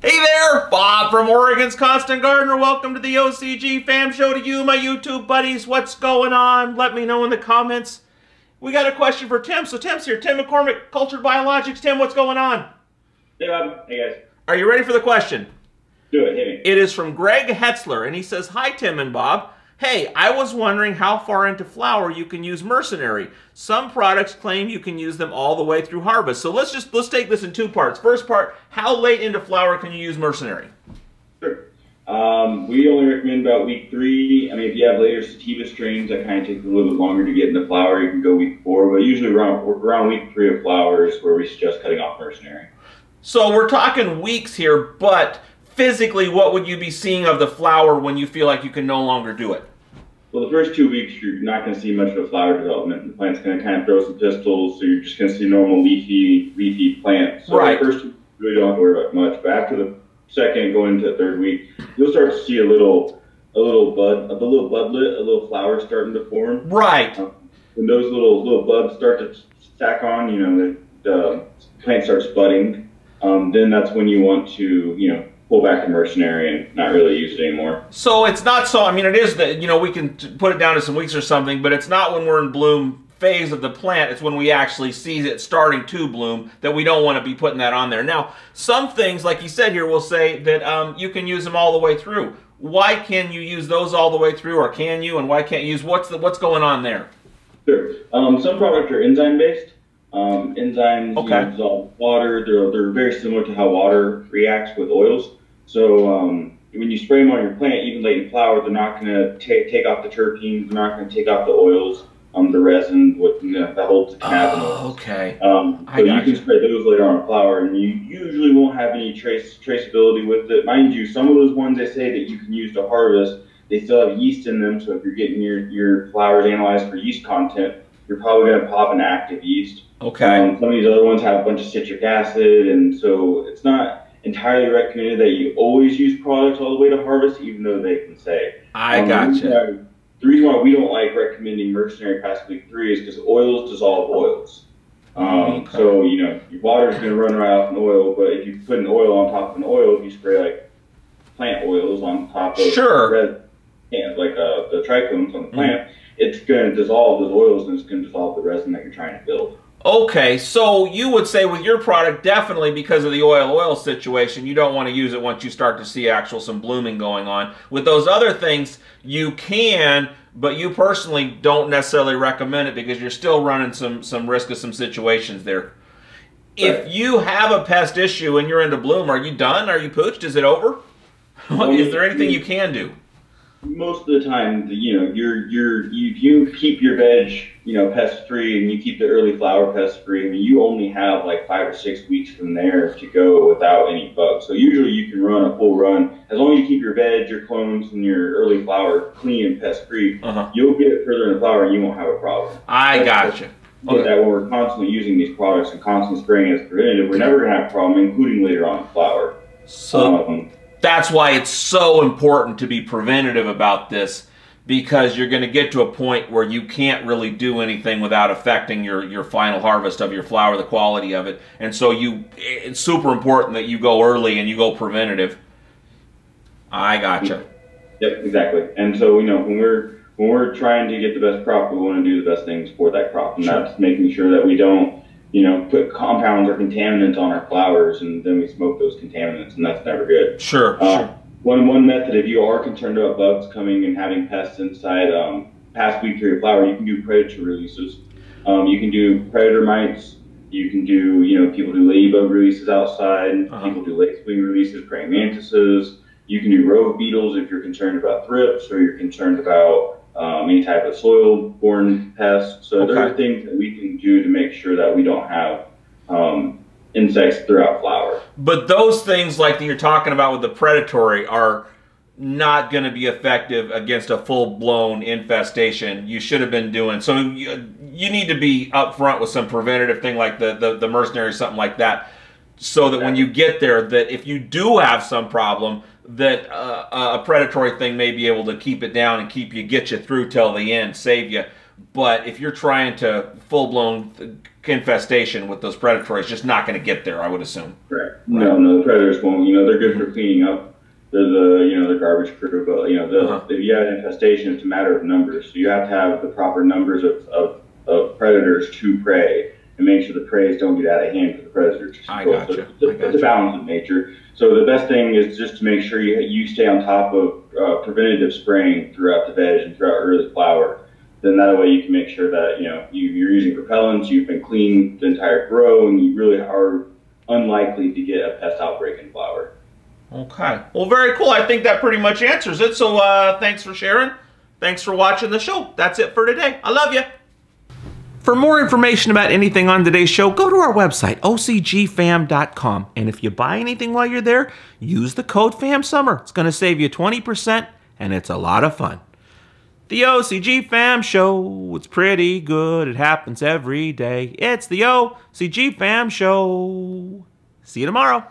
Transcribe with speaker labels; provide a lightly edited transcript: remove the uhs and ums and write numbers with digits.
Speaker 1: Hey there, Bob from Oregon's Constant Gardener. Welcome to the OCG Fam Show to you, my YouTube buddies. What's going on? Let me know in the comments. We got a question for Tim. So Tim's here. Tim McCormick, Cultured Biologix. Tim, what's going on?
Speaker 2: Hey, Bob. Hey, guys.
Speaker 1: Are you ready for the question?
Speaker 2: Do it. Hit me.
Speaker 1: It is from Greg Hetzler, and he says, "Hi, Tim and Bob. Hey, I was wondering how far into flower you can use Mercenary. Some products claim you can use them all the way through harvest. So let's take this in two parts. First part, how late into flower can you use Mercenary?"
Speaker 2: Sure. We only recommend about week 3. I mean, if you have later sativa strains, that kind of takes a little bit longer to get into flower. You can go week 4, but usually around week 3 of flowers where we suggest cutting off Mercenary.
Speaker 1: So we're talking weeks here, but physically, what would you be seeing of the flower when you feel like you can no longer do it?
Speaker 2: Well, the first 2 weeks, you're not going to see much of a flower development. The plant's going to kind of throw some pistils, so you're just going to see normal leafy plants. So
Speaker 1: right.
Speaker 2: The first 2 weeks, you really don't have to worry about much. But after the second, going into the 3rd week, you'll start to see a little budlet, a little flower starting to form.
Speaker 1: Right.
Speaker 2: When those little buds start to stack on, you know, the plant starts budding. Then that's when you want to, you know, pull back the Mercenary and not really use it anymore.
Speaker 1: So it's not so, I mean, it is that, you know, we can put it down to some weeks or something, but it's not when we're in bloom phase of the plant. It's when we actually see it starting to bloom that we don't want to be putting that on there. Now, some things, like you said here, will say that you can use them all the way through. Why can you use those all the way through, or can you, and why can't you use, what's going on there?
Speaker 2: Sure. Some products are enzyme-based. Enzymes,
Speaker 1: okay,
Speaker 2: you know, dissolve water. They're very similar to how water reacts with oils. So when you spray them on your plant, even late in flower, they're not going to take off the terpenes. They're not going to take off the oils, the resin, that holds the cannabinoids.
Speaker 1: Oh, okay.
Speaker 2: So you can spray those later on in flower, and you usually won't have any traceability with it. Mind you, some of those ones they say that you can use to harvest, they still have yeast in them. So if you're getting your flowers analyzed for yeast content, you're probably going to pop an active yeast.
Speaker 1: Okay.
Speaker 2: Some of these other ones have a bunch of citric acid, and so it's not entirely recommended that you always use products all the way to harvest, even though they can say.
Speaker 1: I gotcha.
Speaker 2: The reason why we don't like recommending Mercenary past week 3 is because oils dissolve oils.
Speaker 1: Okay.
Speaker 2: So, you know, your water is going to run right off an oil, but if you put an oil on top of an oil, if you spray like plant oils on top of
Speaker 1: sure,
Speaker 2: like the trichomes on the plant, it's going to dissolve those oils and it's going to dissolve the resin that you're trying to build.
Speaker 1: Okay, so you would say with your product, definitely because of the oil situation, you don't want to use it once you start to see some blooming going on. With those other things, you can, but you personally don't necessarily recommend it because you're still running some risk of some situations there. Right. If you have a pest issue and you're into bloom, are you done? Are you pooched? Is it over? Is there anything you can do?
Speaker 2: Most of the time, you know, you keep your veg, you know, pest free, and you keep the early flower pest free. I mean, you only have like 5 or 6 weeks from there to go without any bugs. So usually you can run a full run as long as you keep your veg, your clones, and your early flower clean and pest free. You'll get it further in the flower, and you won't have a problem.
Speaker 1: I gotcha.
Speaker 2: But that when we're constantly using these products and constantly spraying as preventative, we're never going to have a problem, including later on in flower.
Speaker 1: So that's why it's so important to be preventative about this, because you're going to get to a point where you can't really do anything without affecting your final harvest of your flower, the quality of it. And so it's super important that you go early and you go preventative. I gotcha.
Speaker 2: Yep, exactly. And so, you know, when we're trying to get the best crop, we want to do the best things for that crop, and that's making sure that we don't, you know, put compounds or contaminants on our flowers, and then we smoke those contaminants, and that's never good.
Speaker 1: Sure.
Speaker 2: One method, if you are concerned about bugs coming and having pests inside past week 3 of flower, you can do predator releases. You can do predator mites. You can do, you know, people do ladybug releases outside. People do lacewing releases, praying mantises. You can do rove beetles if you're concerned about thrips or you're concerned about any type of soil-borne pests. So there are things that we can do to make sure that we don't have insects throughout flower.
Speaker 1: But those things like that you're talking about with the predatory are not going to be effective against a full-blown infestation. You should have been doing. So you need to be upfront with some preventative thing like the Mercenary, something like that, so that when you get there, that if you do have some problem, that a predatory thing may be able to keep it down and get you through till the end, save you. But if you're trying to full-blown
Speaker 2: infestation
Speaker 1: with those predatory is just not going to get there, I would assume.
Speaker 2: Right. No, the predators won't. They're good for cleaning up. They're the garbage crew, but if you have an infestation, it's a matter of numbers. So you have to have the proper numbers of predators to prey, and make sure the preys don't get out of hand for the predators.
Speaker 1: I gotcha.
Speaker 2: It's a balance of nature. So the best thing is just to make sure you stay on top of preventative spraying throughout the veg and throughout early flower. Then that way you can make sure that you're using propellants, you've been cleaned the entire grow, and you really are unlikely to get a pest outbreak in flower.
Speaker 1: Okay. Well, very cool. I think that pretty much answers it. So thanks for sharing. Thanks for watching the show. That's it for today. I love you. For more information about anything on today's show, go to our website, OCGFAM.com. And if you buy anything while you're there, use the code FAMSUMMER. It's going to save you 20%, and it's a lot of fun. The OCG Fam Show, it's pretty good. It happens every day. It's the OCG Fam Show. See you tomorrow.